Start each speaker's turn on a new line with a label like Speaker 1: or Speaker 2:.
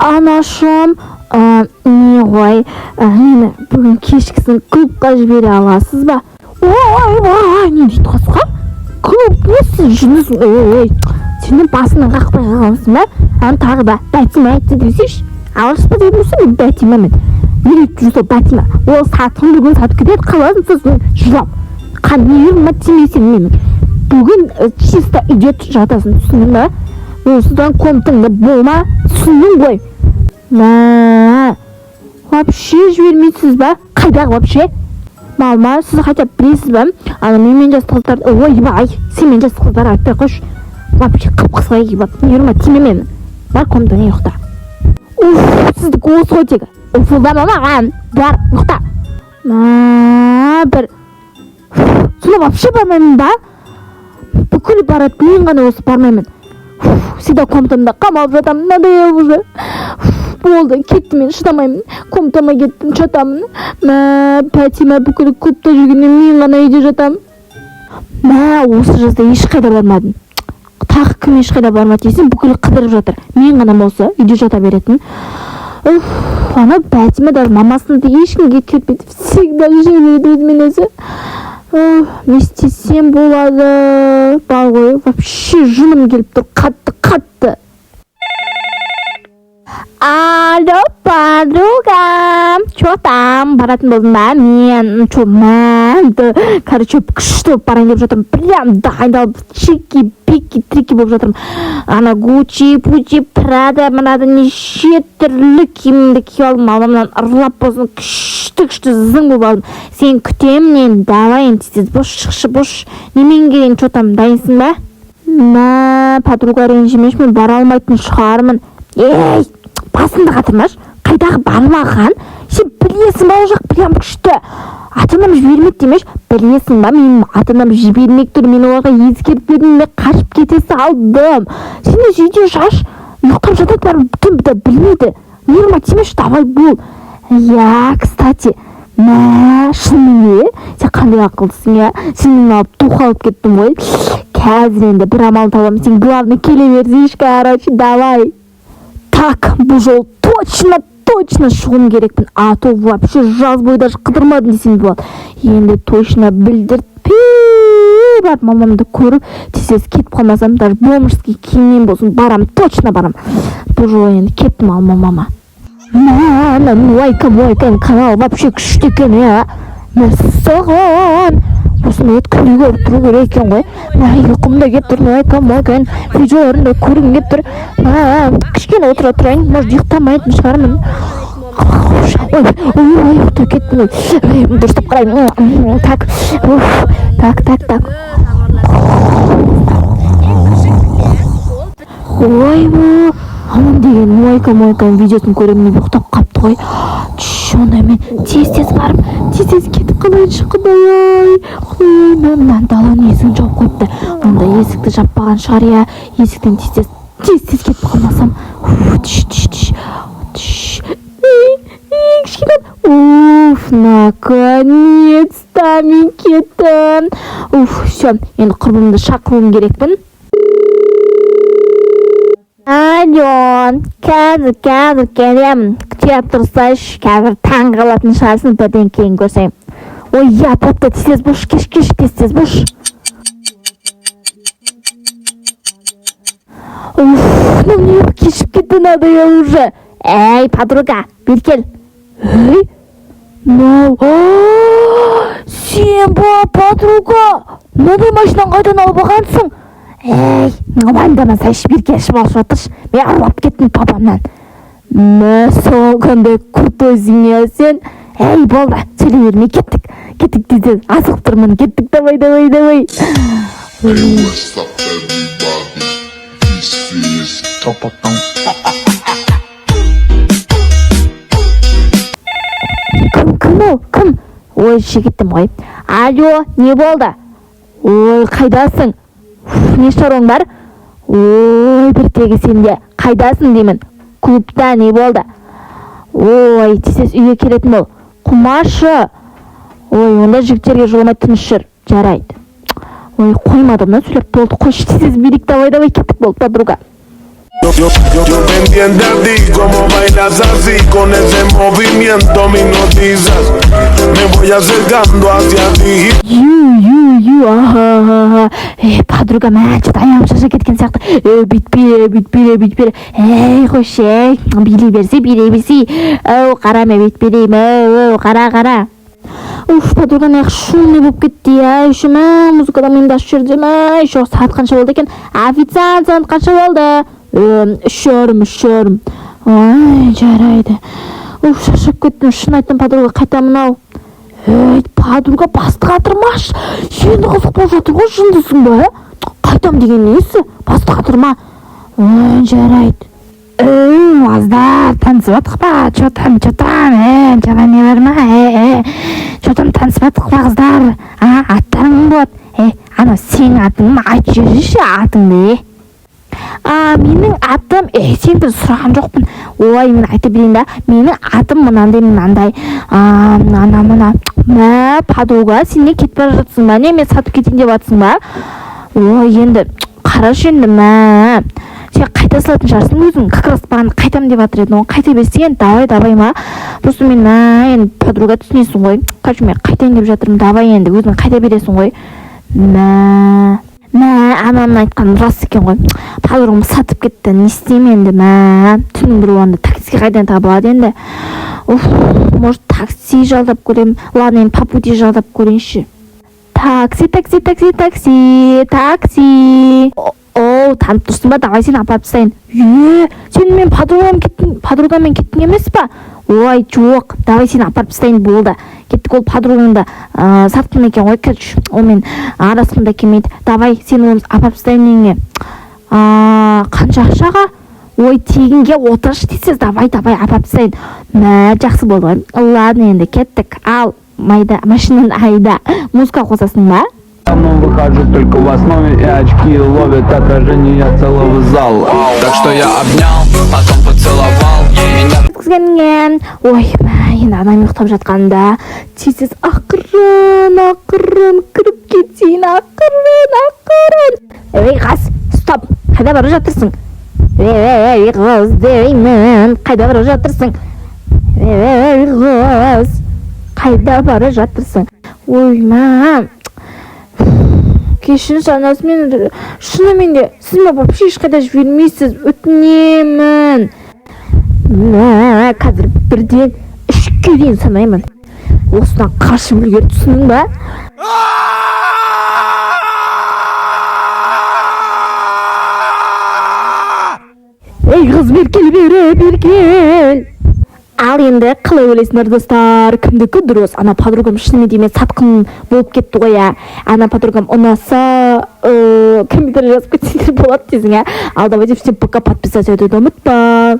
Speaker 1: анашым, не ғой, мені бүгін кешкісін клубқа жібере аласыз ба? Ой, не дейді қасқа? Клуб несі жүніз? Ой, сенің басынан қақпай қалғансың ба? Тағы да Бәтима айтты десеш, алашпа деп жүрсің, Бәтима мен. Не жүрсі Бәтима? Ол сатқын бүгін сатып кетеді, қаласын сосын жылап. Қанеріма тимесен менің. Бүгін чисто идет жатасын, түсіндің ба? Осыдан комнатыңда болма, түсіндің ғой. Вообще жібермейсіз ба? Қайдағы вообще? Малма, сіз хотя білесіз ба? Менімен жас қыздар, ойбай, сенмен жас қыздар айтпай қойшы. Вообще қып-қысқа егіп, неріма тиме мені. Бар комнатыңа ұйықта. Сіздік осы ғой тегі. Ұфылдама маған, бар, ұйықта. Бір. Сұны вообще бармаймын ба? Бүкіл барады, мен ғана осы бармаймын. Всегда комнатамда қамалып жатамын, надоел уже. Болды, кеттім мен, шыдамаймын. Комнатама кеттім, жатамын. Бәтима бүкіл клубта жүргенде мен ғана үйде жатамын. Осы жазда ешқайда бармадым. Тағы кім ешқайда бармады десем, бүкіл қыдырып жатыр. Мен ғана болса үйде жата беретін. Ана Бәтима даже мамасына да ешкімге кетпейді. Всегда жүре береді өзімен өзі. Не істесем болады? Бар ғой, вообще жыным келіп тұр, қатты. Алло, подруга, чё там? Баратын болдың ба? Мен, короче, күшті болып барайын деп жатырмын. Прям дайындалып, чики-пики, трики болып жатырмын. Ана Гуччи, Пуччи, Прада, неше түрлі киімді киіп алдым. Алдымнан ұрлап болсын, күшті зың болып алдым. Сен күтем, мен давай, тез бош шықшы, бош. Немен келейін, чё там, дайынсың ба? Подруга ренжімеш, мен бара алмайтын шығармын. Ей, басымды қатырмаш, қайдағы бармаған? Сен білесің ба ол жақ прям күшті. Ата-анам жібермек демеш, білесің ба, менің ата-анам жібермек тұр, мен оларға ескертіп бердім, қашып кете салдым. Сен үйде жаш, ұйықтап жатады бәрі бүтін білмейді. Нерма тимеш, давай бол. Кстати, шынымен, сен қандай ақылдысың, сен мен алып тух алып кеттім ғой. Қазір енді бір амал табам, сен главный келе берсейші, короче, давай. Так, бұл жол точно шығуым керекпін. А то вообще жаз бойы даже қыдырмадым десем болады. Енді точно білдіртпей барып мамамды көріп, тез кетіп қалмасам, даже бомжский киіммен болсын, барам, точно барам. Бұл жол енді кеттім ал мамама. Мойкам, канал вообще күшті екен, Мәссаған. Осыны күнде көріп тұру керек екен ғой. Ұйқымда кеп тұр, мойкам, видеоларында көргім кеп тұр. Кішкене отыра тұрайын, может ұйықтамайтын шығармын. Ой, ұйықтап кеттім ғой. Дұрыстап қарайын. Так. Ой, аман деген мойкам видеосын көремін, ұйықтап қапты ғой. Онда мен тез барып, тез кетіп қалайыншы, құдай. Мынан даланың есігін жауып қойыпты. Онда есікті жаппаған шығар, есіктен тез кетіп қалмасам. Наконец-то мен кеттім. Все, енді құрбымды шақыруым керекпін. Алло, қазір келемін. Күтіп тұрсайшы, қазір таң қалатын шығарсын, бірден кейін көрсейм. Ой, попта, тез бош, кеш, тез бош. Не кешіп кетті, надоел уже. Эй, подруга, бер кел. Эй, сен ба, подруга, мынандай машинаны қайдан алып алғансың? Ей, уайымдамасайшы, бер келші болып жатыршы. Мен ұрлап кеттім папамнан. Сол қандай крутой сен. Ей, болды, сөйлей бермей кеттік. Тез, азық тұрмын, кеттік, давай. Кім? Ой, кеттім ғой. Алло, не болды? Ой, қайдасың? Не шаруаң бар? Ой, бір тегі сенде. Қайдасың деймін? Клубта не болды? Ой, тез үйге келетін бол. Құмашы. Ой, онда жігіттерге жоламай тыныш жүр. Жарайды. Ой, қоймадым, сөйлеп болды. Қойшы, тез билік, давай, кеттік болды, подруга.
Speaker 2: Yo pendiente a ti, como bailas así, con ese movimiento me hipnotizas. Me voy acercando hacia ti.
Speaker 1: аха подруга мә что-то аямын шаша кеткен сияқты бүйтпе ей қойшы ей билей берсе оу қарама бүйтпеймін қара уф подруга аяқ шумный болып кетті иә еще мә музыкадан ұйымдасып жүрді мә еще сағат қанша болды екен официант сағат қанша болды 3:30 ой жарайды уф шаршап кеттім шын айттым подруга қайтамын ау ей подруга бастық атырмаш енді қызық болып жатыр ғой жындысың ба қайтам деген несі бастық атырма ой жарайды аздар танысып жатық па че там жаңа не бар ма че там танысып жатық па қыздар аттарың болады анау сенің атың ма айтып жіберші атыңды менің атым сен бір сұраған жоқпын ой мен айта берейін да менің атым мынандай мына мә подруга сен не кетіп бара жатсың ба не мен сатып кетейін деп жатсың ба ой енді қарашы енді мә сен қайта салатын шығарсың өзің как раз маған қайтам деп жатыр едің ғой қайта берсең давай ма просто мен енді подруга түсінесің ғой короче мен қайтайын деп жатырмын давай енді өзің қайта бересің ғой мә анамның айтқаны рас екен ғой подругам сатып кетті не істеймін енді мә түннің бір уақытында такси қайдан табылады енді может такси жалдап көремін ладно енді по пути жалдап көрейінші такси оу танып тұрсың ба давай сені апарып тастайын сен мен подругамен кеттің емес па ой жоқ давай сені апарып тастайын болды кеттік ол подругаңды сатқын екен ғой короче онымен арасқым да келмейді давай сені оны апарып тастайын неге қанша ақшаға ой тегінге отыршы дейсіз давай апарып тастайын мә жақсы болды ғой ладно енді кеттік ал майда машинаны айда музыка қосасың ба
Speaker 3: Выхожу только в основе и очки ловят отражение целого зала. Так что я обнял, потом поцеловал меня.
Speaker 1: Өткізгеннен ой енді анам ұйықтап жатқанда тез ақырын кіріп кетейін ақырын ей қас стоп қайда бара жатырсың ей қыз деймін қайда бара жатырсың ей қыз қайда бара жатырсың ой мам кешіріңіз анасы мен шынымен де сіз мені вообще ешқайда жібермейсіз өтінемін қазір 1-ден 3-ке дейін санаймын осыдан қашып үлгер түсіндің ба ей қыз бері кел ал енді қалай ойлайсыңдар достар кімдікі дұрыс ана подругам шынымен де мен сатқын болып кетті ғой ана подругам ұнаса комментарий жазып кетсеңдер болады дейсің ал давайте всем пока подписаться етуді ұмытпа